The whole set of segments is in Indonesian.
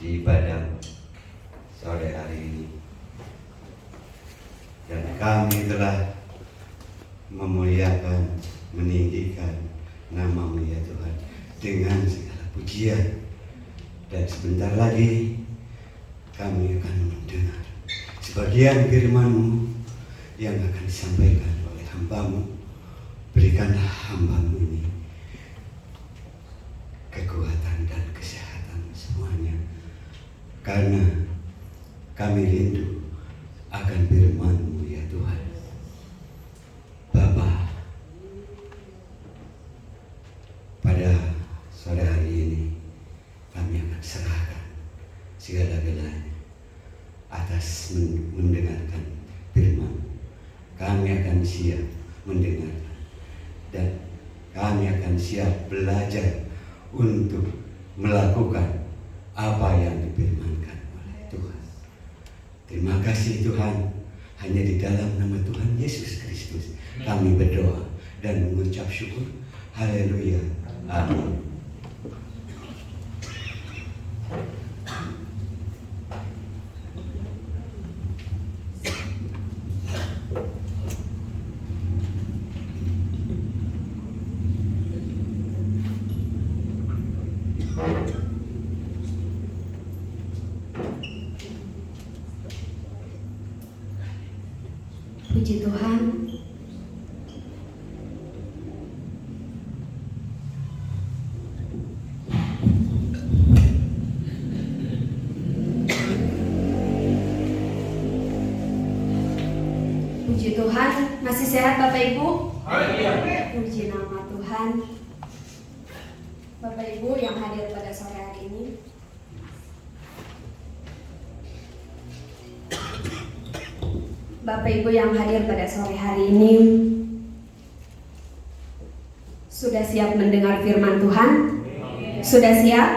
di ibadah sore hari ini. Dan kami telah memuliakan, meninggikan nama-Mu ya Tuhan dengan segala pujian. Dan sebentar lagi kami akan mendengar sebagian firman-Mu yang akan disampaikan oleh hamba-Mu. Berikanlah hamba-Mu ini kekuatan dan kesehatan semuanya, karena kami rindu akan firman-Mu ya Tuhan. Bapa, pada sore hari ini kami akan serahkan segala-galanya atas mendengarkan firman. Kami akan siap mendengarkan dan kami akan siap belajar untuk melakukan apa yang difirmankan oleh Tuhan. Terima kasih Tuhan, hanya di dalam nama Tuhan Yesus Kristus kami berdoa dan mengucap syukur. Haleluya. Amin. Puji Tuhan. Puji Tuhan. Masih sehat Bapak Ibu? Puji nama Tuhan. Bapak Ibu yang hadir pada sore hari ini, Bapak Ibu yang hadir pada sore hari ini, sudah siap mendengar firman Tuhan? Sudah siap?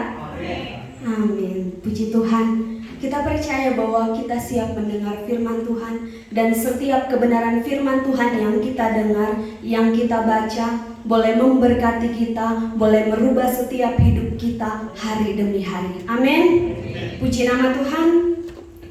Amin. Puji Tuhan. Kita percaya bahwa kita siap mendengar firman Tuhan, dan setiap kebenaran firman Tuhan yang kita dengar, yang kita baca, boleh memberkati kita, boleh merubah setiap hidup kita hari demi hari. Amin. Puji nama Tuhan.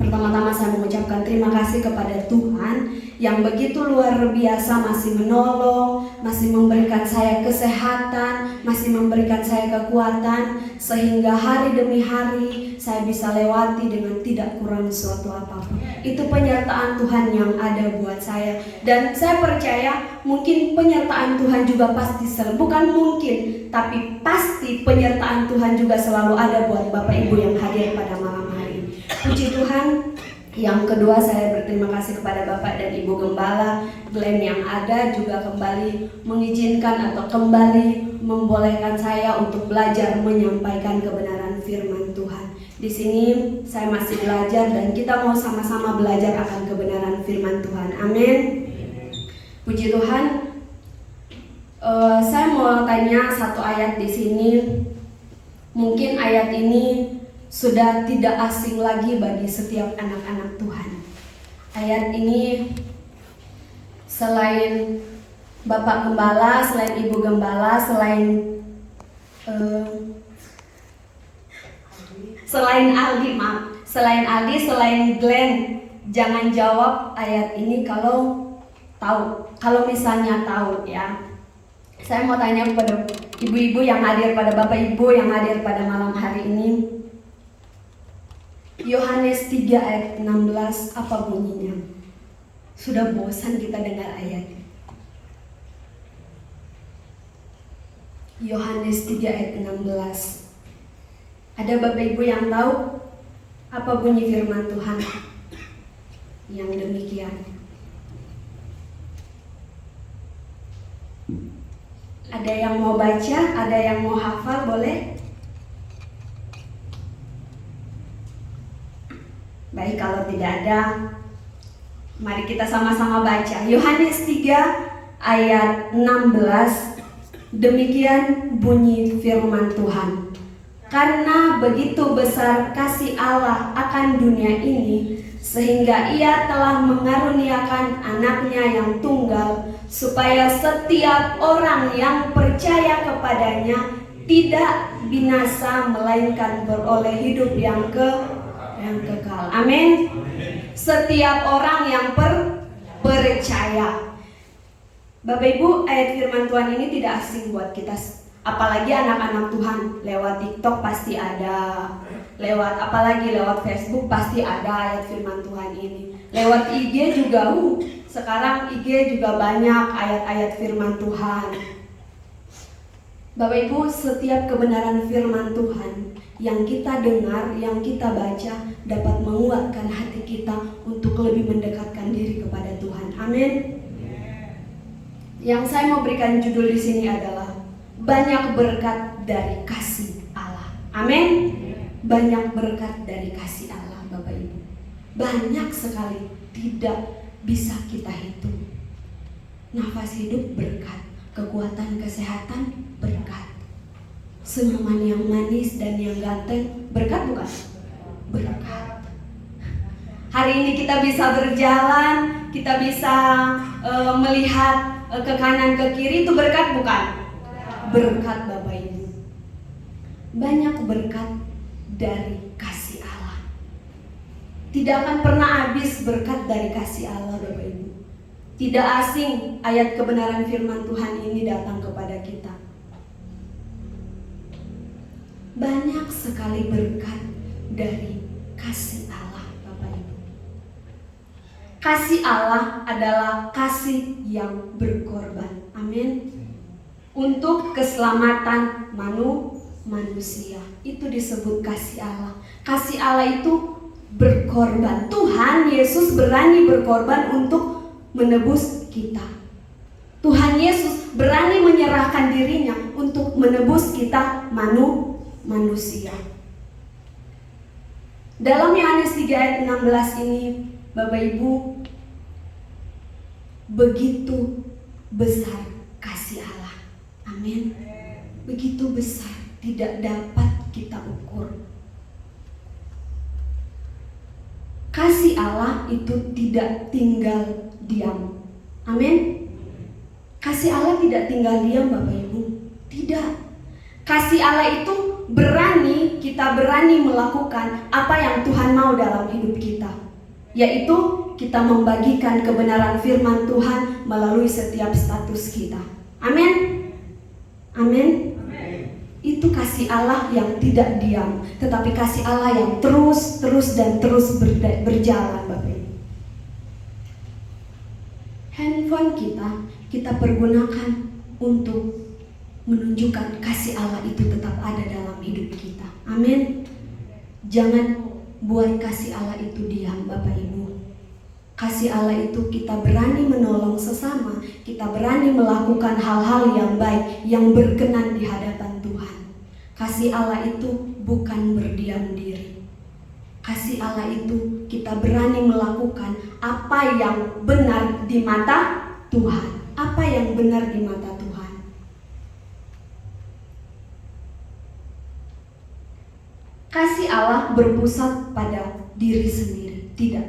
Pertama-tama saya mengucapkan terima kasih kepada Tuhan yang begitu luar biasa masih menolong, masih memberikan saya kesehatan, masih memberikan saya kekuatan, sehingga hari demi hari saya bisa lewati dengan tidak kurang suatu apapun. Itu penyertaan Tuhan yang ada buat saya, dan saya percaya mungkin penyertaan Tuhan juga pasti bukan mungkin, tapi pasti penyertaan Tuhan juga selalu ada buat Bapak Ibu yang hadir pada malam hari ini. Puji Tuhan. Yang kedua, saya berterima kasih kepada Bapak dan Ibu Gembala Glenn yang ada juga kembali mengizinkan atau kembali membolehkan saya untuk belajar menyampaikan kebenaran firman Tuhan. Di sini saya masih belajar dan kita mau sama-sama belajar akan kebenaran firman Tuhan. Amin. Puji Tuhan. Saya mau tanya satu ayat di sini. Mungkin ayat ini sudah tidak asing lagi bagi setiap anak-anak Tuhan. Ayat ini selain Bapak Gembala, selain Ibu Gembala, selain Aldi, selain Glenn, jangan jawab ayat ini kalau tahu. Kalau misalnya tahu ya. Saya mau tanya kepada ibu-ibu yang hadir, pada Bapak Ibu yang hadir pada malam hari ini. Yohanes 3 ayat 16, apa bunyinya? Sudah bosan kita dengar ayatnya. Yohanes 3 ayat 16. Ada Bapak Ibu yang tahu apa bunyi firman Tuhan yang demikian? Ada yang mau baca, ada yang mau hafal, boleh? Baik, kalau tidak ada, mari kita sama-sama baca. Yohanes 3 ayat 16. Demikian bunyi firman Tuhan. Karena begitu besar kasih Allah akan dunia ini, sehingga Ia telah mengaruniakan anaknya yang tunggal, supaya setiap orang yang percaya kepadanya tidak binasa melainkan beroleh hidup yang kekal. Amin. Setiap orang yang percaya. Bapak Ibu, ayat firman Tuhan ini tidak asing buat kita. Apalagi anak-anak Tuhan, lewat TikTok pasti ada, apalagi lewat Facebook pasti ada ayat firman Tuhan ini. Lewat IG juga, sekarang IG juga banyak ayat-ayat firman Tuhan. Bapak Ibu, setiap kebenaran firman Tuhan yang kita dengar, yang kita baca dapat menguatkan hati kita untuk lebih mendekatkan diri kepada Tuhan. Amin. Yang saya mau berikan judul di sini adalah banyak berkat dari kasih Allah. Amin. Banyak berkat dari kasih Allah, Bapak Ibu. Banyak sekali, tidak bisa kita hitung. Nafas hidup berkat, kekuatan kesehatan berkat, senyuman yang manis dan yang ganteng berkat bukan? Berkat. Hari ini kita bisa berjalan, kita bisa melihat ke kanan ke kiri, itu berkat bukan? Berkat, Bapak Ibu. Banyak berkat dari kasih Allah. Tidak akan pernah habis berkat dari kasih Allah, Bapak Ibu. Tidak asing ayat kebenaran firman Tuhan ini datang kepada kita. Banyak sekali berkat dari kasih Allah, Bapak Ibu. Kasih Allah adalah kasih yang berkorban. Amin. Untuk keselamatan manusia. Itu disebut kasih Allah. Kasih Allah itu berkorban. Tuhan Yesus berani berkorban untuk menebus kita. Tuhan Yesus berani menyerahkan dirinya untuk menebus kita manusia. Dalam Yohanes 3 ayat 16 ini, Bapak Ibu, begitu besar kasih Allah. Amin. Begitu besar, tidak dapat kita ukur. Kasih Allah itu tidak tinggal diam. Amin. Kasih Allah tidak tinggal diam, Bapak Ibu. Tidak. Kasih Allah itu berani, kita berani melakukan apa yang Tuhan mau dalam hidup kita, yaitu kita membagikan kebenaran firman Tuhan melalui setiap status kita. Amin. Amin. Itu kasih Allah yang tidak diam, tetapi kasih Allah yang terus berjalan, Bapak Ibu. Handphone kita pergunakan untuk menunjukkan kasih Allah itu tetap ada dalam hidup kita. Amin. Jangan buat kasih Allah itu diam, Bapak Ibu. Kasih Allah itu kita berani menolong sesama, kita berani melakukan hal-hal yang baik, yang berkenan di hadapan Tuhan. Kasih Allah itu bukan berdiam diri. Kasih Allah itu kita berani melakukan apa yang benar di mata Tuhan. Apa yang benar di mata Tuhan. Kasih Allah berpusat pada diri sendiri, tidak.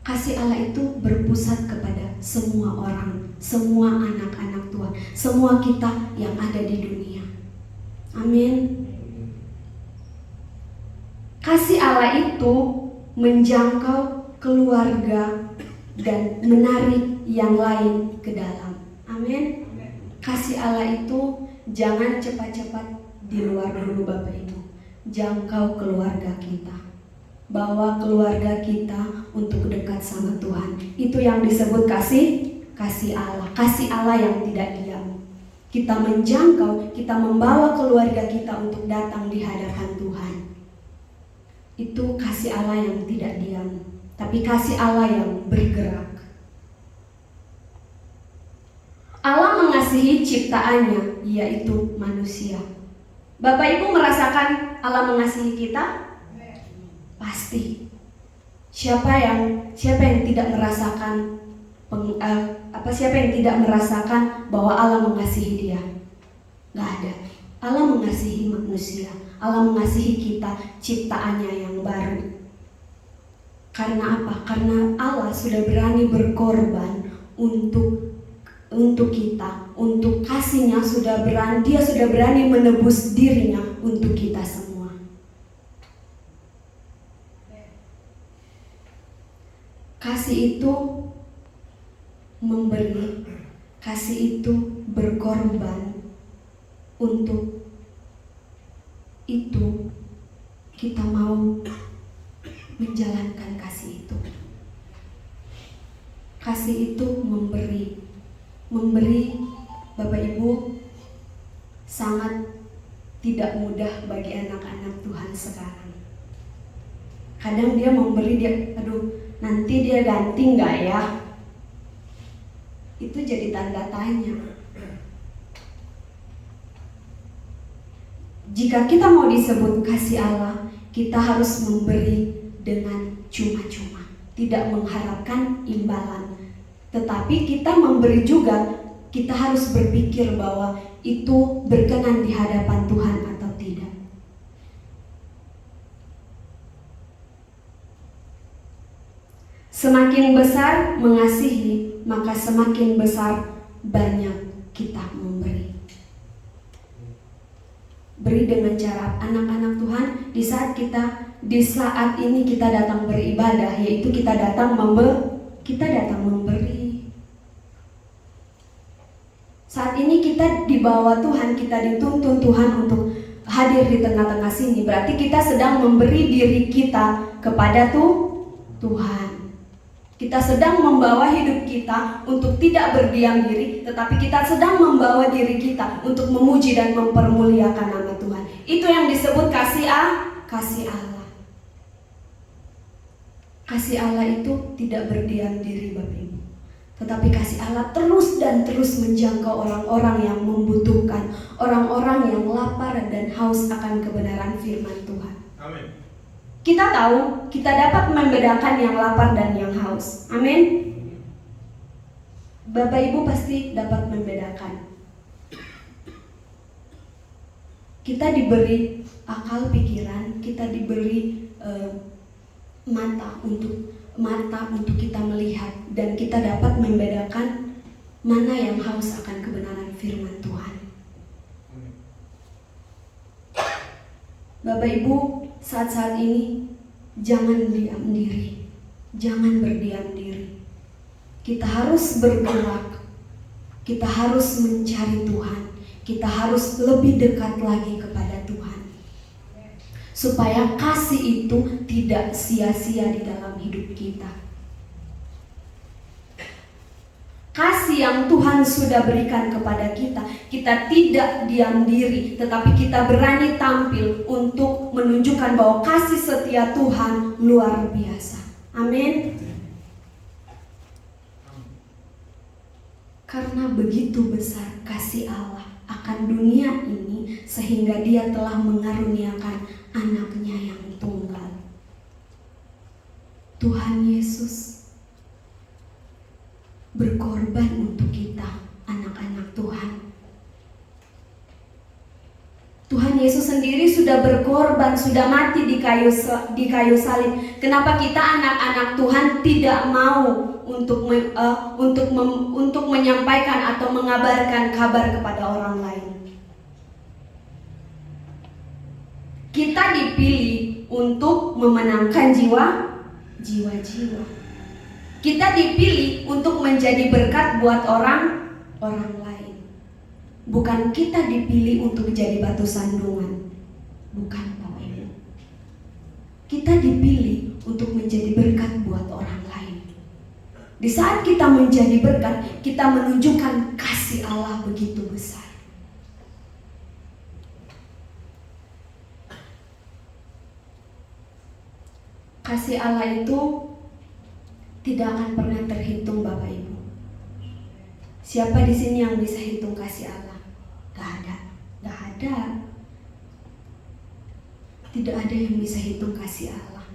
Kasih Allah itu berpusat kepada semua orang, semua anak-anak Tuhan, semua kita yang ada di dunia. Amin. Kasih Allah itu menjangkau keluarga dan menarik yang lain ke dalam. Amin. Kasih Allah itu jangan cepat-cepat di luar dulu, Bapak Ibu. Jangkau keluarga kita. Bawa keluarga kita untuk dekat sama Tuhan. Itu yang disebut kasih Allah. Kasih Allah yang tidak diam. Kita menjangkau, kita membawa keluarga kita untuk datang di hadapan Tuhan. Itu kasih Allah yang tidak diam, tapi kasih Allah yang bergerak. Allah mengasihi ciptaannya, yaitu manusia. Bapak Ibu merasakan Allah mengasihi kita? Pasti. Siapa yang tidak merasakan siapa yang tidak merasakan bahwa Allah mengasihi dia? Gak ada. Allah mengasihi manusia. Allah mengasihi kita, ciptaannya yang baru. Karena apa? Karena Allah sudah berani berkorban untuk untuk kita, untuk kasihnya dia sudah berani menebus dirinya untuk kita semua. Kasih itu memberi, kasih itu berkorban. Untuk itu kita mau menjalankan kasih itu. Kasih itu memberi. Memberi, Bapak Ibu, sangat tidak mudah bagi anak-anak Tuhan sekarang. Kadang dia memberi, nanti dia ganti nggak ya? Itu jadi tanda tanya. Jika kita mau disebut kasih Allah, kita harus memberi dengan cuma-cuma, tidak mengharapkan imbalan. Tetapi kita memberi juga, kita harus berpikir bahwa itu berkenan di hadapan Tuhan atau tidak. Semakin besar mengasihi, maka semakin besar banyak kita memberi. Beri dengan cara anak-anak Tuhan, di saat ini kita datang beribadah, yaitu kita datang memberi. Saat ini kita dibawa Tuhan, kita dituntun Tuhan untuk hadir di tengah-tengah sini. Berarti kita sedang memberi diri kita kepada Tuhan. Kita sedang membawa hidup kita untuk tidak berdiam diri, tetapi kita sedang membawa diri kita untuk memuji dan mempermuliakan nama Tuhan. Itu yang disebut kasih Allah. Kasih Allah itu tidak berdiam diri, Bapak Ibu. Tetapi kasih Allah terus dan terus menjangkau orang-orang yang membutuhkan, orang-orang yang lapar dan haus akan kebenaran firman Tuhan. Amin. Kita tahu, kita dapat membedakan yang lapar dan yang haus. Amin. Bapak Ibu pasti dapat membedakan. Kita diberi akal pikiran, kita diberi mata untuk kita melihat, dan kita dapat membedakan mana yang haus akan kebenaran firman Tuhan. Bapak Ibu, saat-saat ini jangan diam diri, jangan berdiam diri. Kita harus bergerak, kita harus mencari Tuhan, kita harus lebih dekat lagi kepada Tuhan, supaya kasih itu tidak sia-sia di dalam hidup kita. Kasih yang Tuhan sudah berikan kepada kita, kita tidak diam diri, tetapi kita berani tampil untuk menunjukkan bahwa kasih setia Tuhan luar biasa. Amin. Karena begitu besar kasih Allah akan dunia ini, sehingga Dia telah mengaruniakan anaknya yang tunggal, Tuhan Yesus, berkorban untuk kita, anak-anak Tuhan. Tuhan Yesus sendiri sudah berkorban, sudah mati di kayu salib. Kenapa kita anak-anak Tuhan tidak mau untuk menyampaikan atau mengabarkan kabar kepada orang lain? Kita dipilih untuk memenangkan jiwa-jiwa. Kita dipilih untuk menjadi berkat buat orang lain. Bukan kita dipilih untuk jadi batu sandungan. Bukan, Bapak Ibu. Kita dipilih untuk menjadi berkat buat orang lain. Di saat kita menjadi berkat, kita menunjukkan kasih Allah begitu besar. Kasih Allah itu tidak akan pernah terhitung, Bapak Ibu. Siapa di sini yang bisa hitung kasih Allah? Gak ada. Tidak ada yang bisa hitung kasih Allah.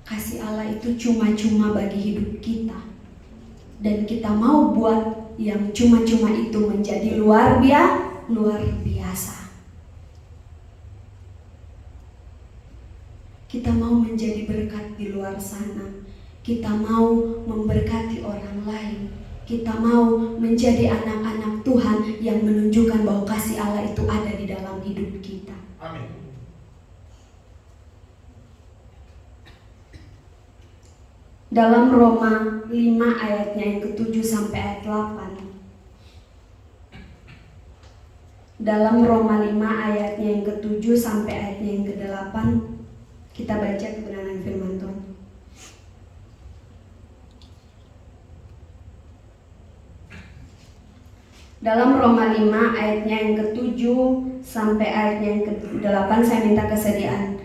Kasih Allah itu cuma-cuma bagi hidup kita. Dan kita mau buat yang cuma-cuma itu menjadi luar biasa. Kita mau menjadi berkat di luar sana. Kita mau memberkati orang lain. Kita mau menjadi anak-anak Tuhan yang menunjukkan bahwa kasih Allah itu ada di dalam hidup kita. Amin. Dalam Roma 5 ayatnya yang ke-7 sampai ayat 8. Dalam Roma 5 ayatnya yang ke-7 sampai ayatnya yang ke-8, kita baca kebenaran firman Tuhan. Dalam Roma 5 ayatnya yang ke-7 sampai ayatnya yang ke-8, saya minta kesediaan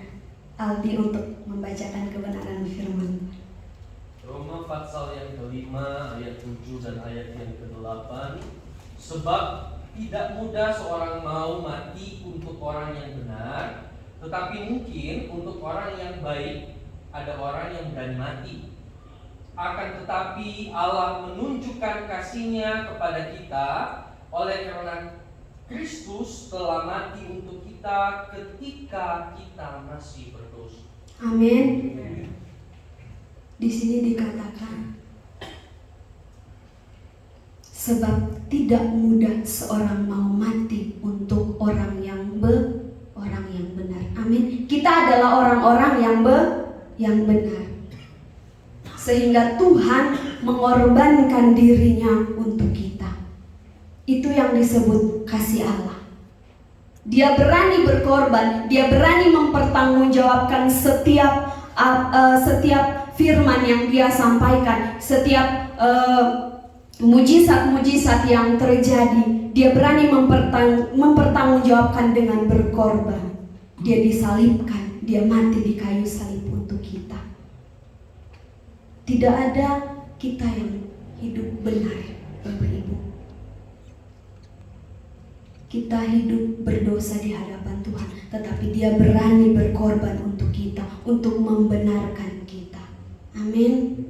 Aldi untuk membacakan kebenaran firman. Roma pasal yang ke-5 ayat 7 dan ayat yang ke-8. Sebab tidak mudah seorang mau mati untuk orang yang benar, tetapi mungkin untuk orang yang baik ada orang yang berani mati. Akan tetapi Allah menunjukkan kasih-Nya kepada kita oleh karena Kristus telah mati untuk kita ketika kita masih berdosa. Amin. Di sini dikatakan, sebab tidak mudah seorang mau mati untuk orang yang benar. Amin. Kita adalah orang-orang yang benar. Sehingga Tuhan mengorbankan dirinya untuk kita. Itu yang disebut kasih Allah. Dia berani berkorban, dia berani mempertanggungjawabkan setiap firman yang dia sampaikan, setiap mujizat-mujizat yang terjadi. Dia berani mempertanggungjawabkan dengan berkorban. Dia disalibkan, dia mati di kayu salib untuk kita. Tidak ada kita yang hidup benar, Bapak Ibu. Kita hidup berdosa di hadapan Tuhan, tetapi Dia berani berkorban untuk kita, untuk membenarkan kita. Amin.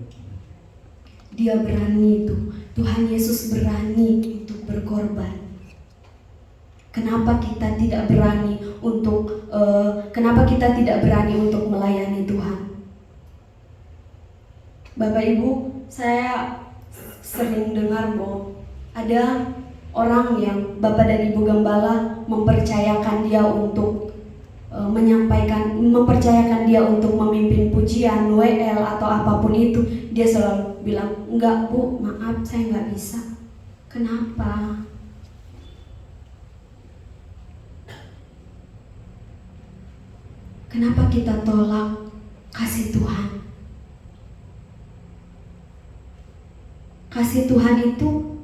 Dia berani itu. Tuhan Yesus berani untuk berkorban. Kenapa kita tidak berani untuk melayani Tuhan? Bapak Ibu, saya sering dengar bahwa ada orang yang Bapak dan Ibu Gembala mempercayakan dia untuk mempercayakan dia untuk memimpin pujian, WL atau apapun itu. Dia selalu bilang, enggak Bu, maaf saya enggak bisa. Kenapa? Kenapa kita tolak kasih Tuhan? Kasih Tuhan itu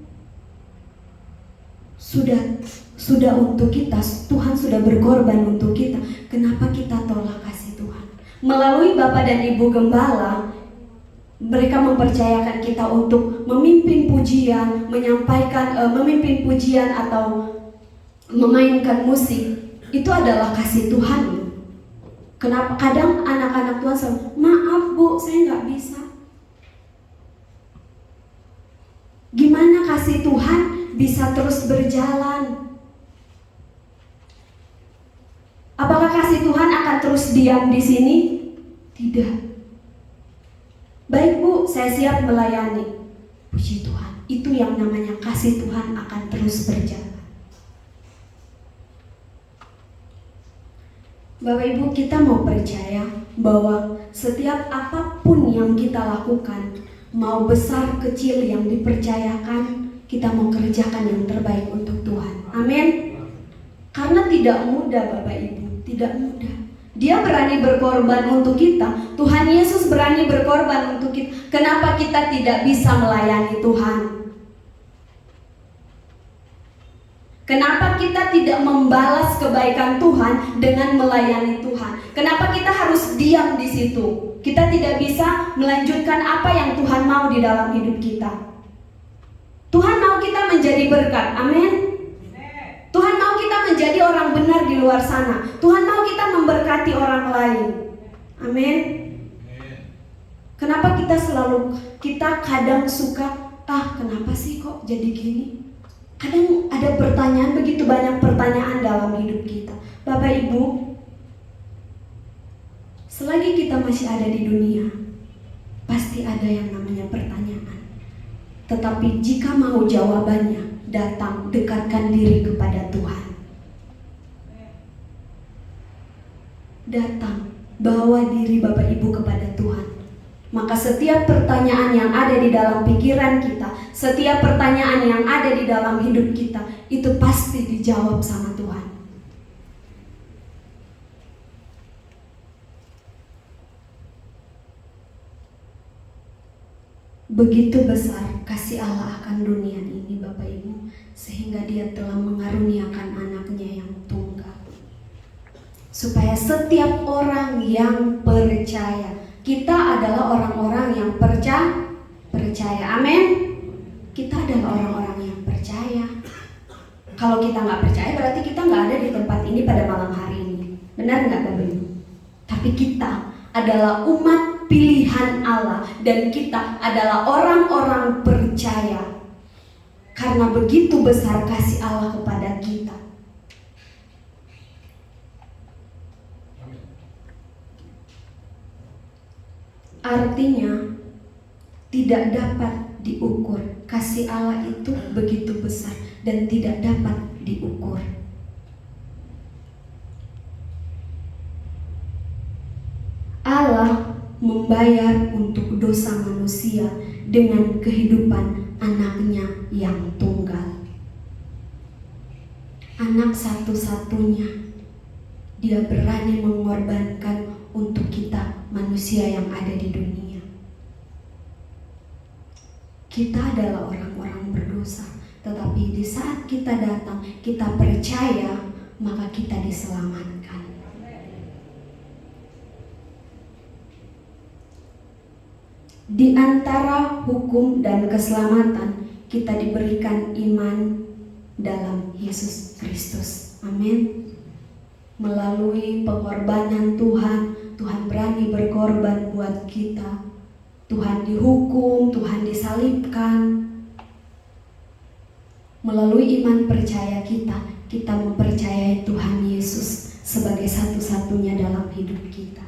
sudah untuk kita. Tuhan sudah berkorban untuk kita. Kenapa kita tolak kasih Tuhan? Melalui Bapak dan Ibu Gembala, mereka mempercayakan kita untuk memimpin pujian, memimpin pujian atau memainkan musik. Itu adalah kasih Tuhan. Kenapa kadang anak-anak Tuhan selalu, maaf Bu, saya nggak bisa. Gimana kasih Tuhan bisa terus berjalan? Apakah kasih Tuhan akan terus diam di sini? Tidak. Baik Bu, saya siap melayani. Puji Tuhan. Itu yang namanya kasih Tuhan akan terus berjalan. Bapak Ibu, kita mau percaya bahwa setiap apapun yang kita lakukan, mau besar kecil yang dipercayakan, kita mau kerjakan yang terbaik untuk Tuhan. Amin. Karena tidak mudah Bapak Ibu, tidak mudah. Dia berani berkorban untuk kita. Tuhan Yesus berani berkorban untuk kita. Kenapa kita tidak bisa melayani Tuhan? Kenapa kita tidak membalas kebaikan Tuhan dengan melayani Tuhan? Kenapa kita harus diam di situ? Kita tidak bisa melanjutkan apa yang Tuhan mau di dalam hidup kita. Tuhan mau kita menjadi berkat, amin. Tuhan mau kita menjadi orang benar di luar sana. Tuhan mau kita memberkati orang lain, amin. Kenapa kita kadang suka, kenapa sih kok jadi gini? Kadang ada pertanyaan, begitu banyak pertanyaan dalam hidup kita. Bapak Ibu, selagi kita masih ada di dunia, pasti ada yang namanya pertanyaan. Tetapi jika mau jawabannya, datang dekatkan diri kepada Tuhan. Datang, bawa diri Bapak Ibu kepada Tuhan. Maka setiap pertanyaan yang ada di dalam pikiran kita, setiap pertanyaan yang ada di dalam hidup kita, itu pasti dijawab sama Tuhan. Begitu besar kasih Allah akan dunia ini Bapak Ibu, sehingga Dia telah mengaruniakan anaknya yang tunggal, supaya setiap orang yang percaya, kita adalah orang-orang yang percaya, amin. Kita adalah orang-orang yang percaya. Kalau kita nggak percaya, berarti kita nggak ada di tempat ini pada malam hari ini, benar nggak Bapak Ibu? Tapi kita adalah umat pilihan Allah, dan kita adalah orang-orang percaya karena begitu besar kasih Allah kepada kita. Artinya tidak dapat diukur. Kasih Allah itu begitu besar dan tidak dapat diukur. Allah membayar untuk dosa manusia dengan kehidupan anaknya yang tunggal. Anak satu-satunya. Dia berani mengorbankan untuk kita manusia yang ada di dunia. Kita adalah orang-orang berdosa, tetapi di saat kita datang, kita percaya, maka kita diselamatkan. Di antara hukum dan keselamatan, kita diberikan iman dalam Yesus Kristus. Amin. Melalui pengorbanan Tuhan, Tuhan berani berkorban buat kita. Tuhan dihukum, Tuhan disalibkan. Melalui iman percaya kita, kita mempercayai Tuhan Yesus sebagai satu-satunya dalam hidup kita.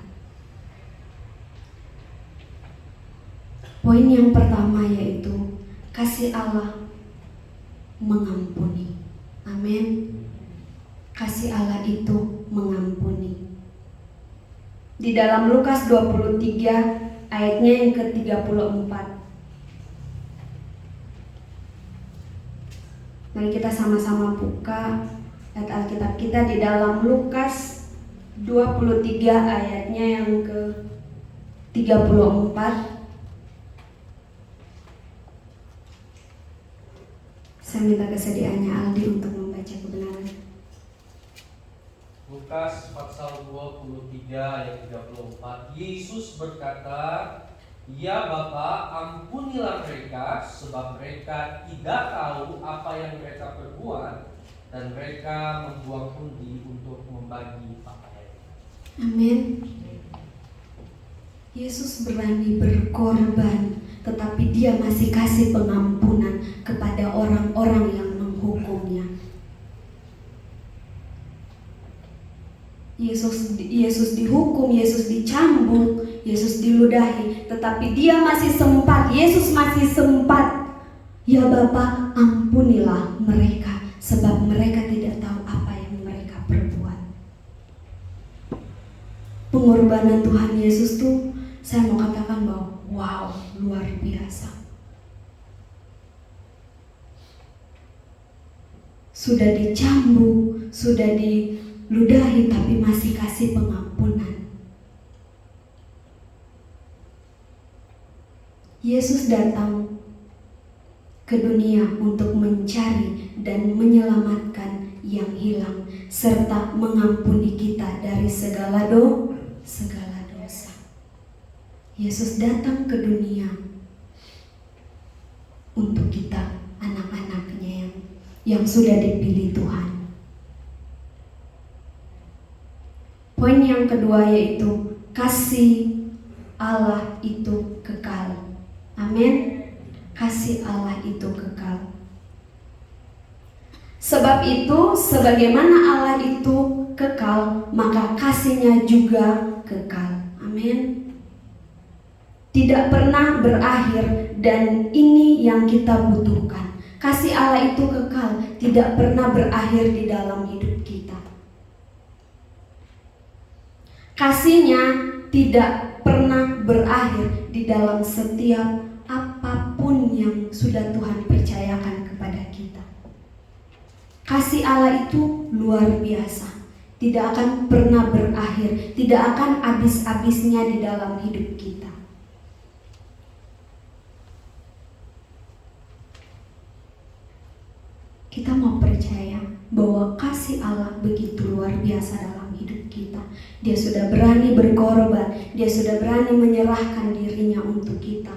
Poin yang pertama yaitu kasih Allah mengampuni. Amin. Kasih Allah itu mengampuni. Di dalam Lukas 23 ayatnya yang ke-34. Mari kita sama-sama buka ayat Alkitab kita di dalam Lukas 23 ayatnya yang ke-34. Saya minta kesediaannya Aldi untuk membaca kebenaran. Lukas pasal 23 ayat 34. Yesus berkata, "Ya Bapa, ampunilah mereka, sebab mereka tidak tahu apa yang mereka perbuat, dan mereka membuang undi untuk membagi pakaian." Amin. Yesus berani berkorban, tetapi Dia masih kasih pengampunan kepada orang-orang yang menghukumnya. Yesus dihukum, Yesus dicambuk, Yesus diludahi, tetapi Dia masih sempat, Yesus masih sempat. Ya Bapa, ampunilah mereka, sebab mereka tidak tahu apa yang mereka perbuat. Pengorbanan Tuhan Yesus tuh, saya mau katakan bahwa wow, luar biasa. Sudah dicambuk, sudah diludahi, tapi masih kasih pengampunan. Yesus datang ke dunia untuk mencari dan menyelamatkan yang hilang, serta mengampuni kita dari segala dosa. Yesus datang ke dunia untuk kita, anak-anaknya yang sudah dipilih Tuhan. Poin yang kedua yaitu kasih Allah itu kekal. Amin. Kasih Allah itu kekal. Sebab itu, sebagaimana Allah itu kekal, maka kasihnya juga kekal. Amin. tidak pernah berakhir, dan ini yang kita butuhkan. Kasih Allah itu kekal, tidak pernah berakhir di dalam hidup kita. Kasih-Nya tidak pernah berakhir di dalam setiap apapun yang sudah Tuhan percayakan kepada kita. Kasih Allah itu luar biasa, tidak akan pernah berakhir, tidak akan habis-habisnya di dalam hidup kita. Kita mau percaya bahwa kasih Allah begitu luar biasa dalam hidup kita. Dia sudah berani berkorban, dia sudah berani menyerahkan dirinya untuk kita.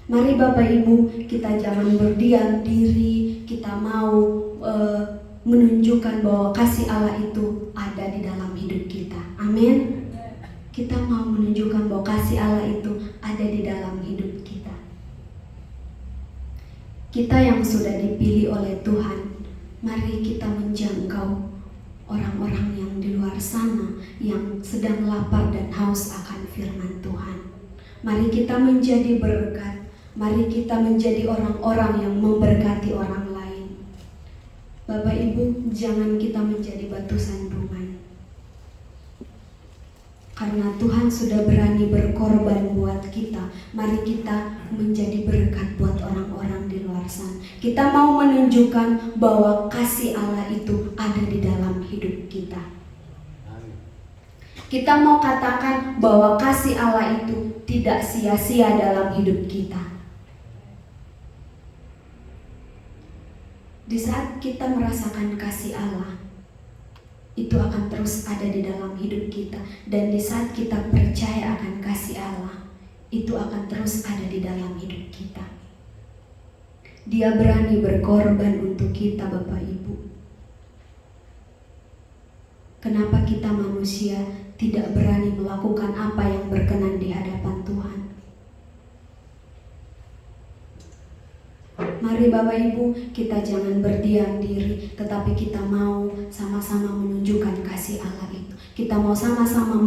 Mari Bapak Ibu, kita jangan berdiam diri, kita mau menunjukkan bahwa kasih Allah itu ada di dalam hidup kita. Amin. Kita mau menunjukkan bahwa kasih Allah itu ada di dalam hidup kita. Kita yang sudah dipilih oleh Tuhan, mari kita menjangkau orang-orang yang di luar sana yang sedang lapar dan haus akan firman Tuhan. Mari kita menjadi berkat, mari kita menjadi orang-orang yang memberkati orang lain. Bapak Ibu, jangan kita menjadi batu sandungan. Karena Tuhan sudah berani berkorban buat kita, mari kita menjadi berkat buat orang-orang di luar sana. Kita mau menunjukkan bahwa kasih Allah itu ada di dalam hidup kita. Kita mau katakan bahwa kasih Allah itu tidak sia-sia dalam hidup kita. Di saat kita merasakan kasih Allah, itu akan terus ada di dalam hidup kita. Dan di saat kita percaya akan kasih Allah, itu akan terus ada di dalam hidup kita. Dia berani berkorban untuk kita, Bapak Ibu. Kenapa kita manusia tidak berani melakukan apa yang berkenan di hadapan Tuhan? Mari Bapak Ibu, kita jangan berdiam diri, tetapi kita mau sama-sama menunjukkan kasih Allah itu. Kita mau sama-sama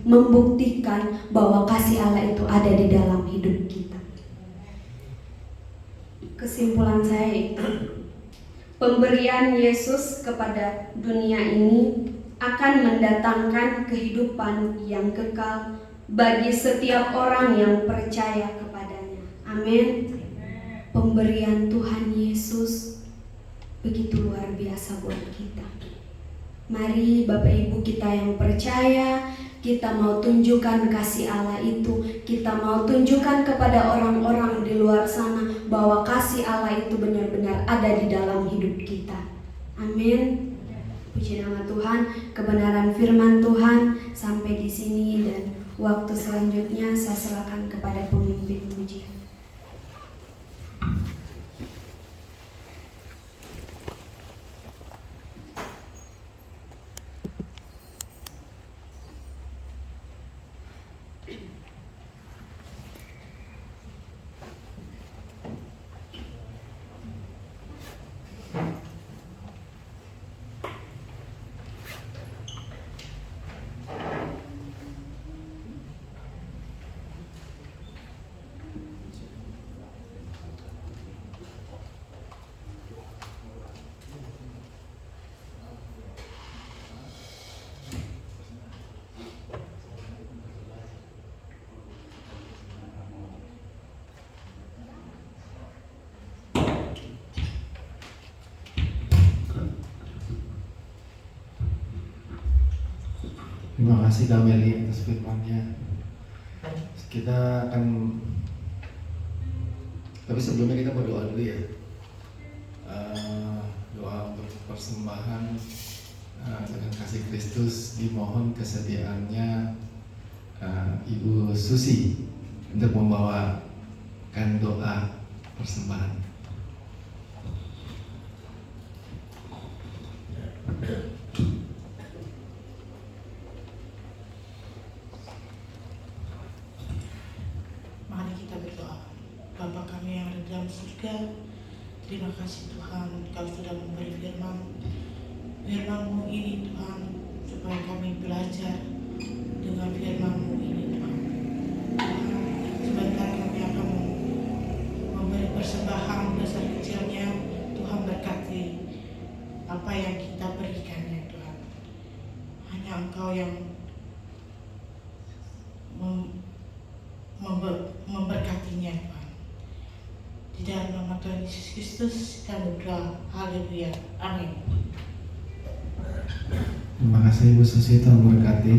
membuktikan bahwa kasih Allah itu ada di dalam hidup kita. Kesimpulan saya itu, pemberian Yesus kepada dunia ini akan mendatangkan kehidupan yang kekal bagi setiap orang yang percaya kepadanya. Amin. Pemberian Tuhan Yesus begitu luar biasa buat kita. Mari Bapak Ibu kita yang percaya, kita mau tunjukkan kasih Allah itu. Kita mau tunjukkan kepada orang-orang di luar sana bahwa kasih Allah itu benar-benar ada di dalam hidup kita. Amin. Puji nama Tuhan, kebenaran firman Tuhan sampai di sini, dan waktu selanjutnya saya serahkan kepada pemimpin pujian. Terima kasih Kak Meli atas firman-Nya. Kita akan, tapi sebelumnya kita berdoa dulu ya. Doa untuk persembahan dengan kasih Kristus, dimohon kesediaannya Ibu Susi untuk membawakan doa persembahan. Bapa kami yang ada dalam surga, terima kasih Tuhan, Kau sudah memberi firman-Mu ini Tuhan, supaya kami belajar dengan firman-Mu ini Tuhan. Tuhan, memberkatinya Tuhan. Di dalam nama Tuhan Yesus Kristus kami berdoa. Haleluya. Amin. Terima kasih Ibu Susi, Tuhan berkati.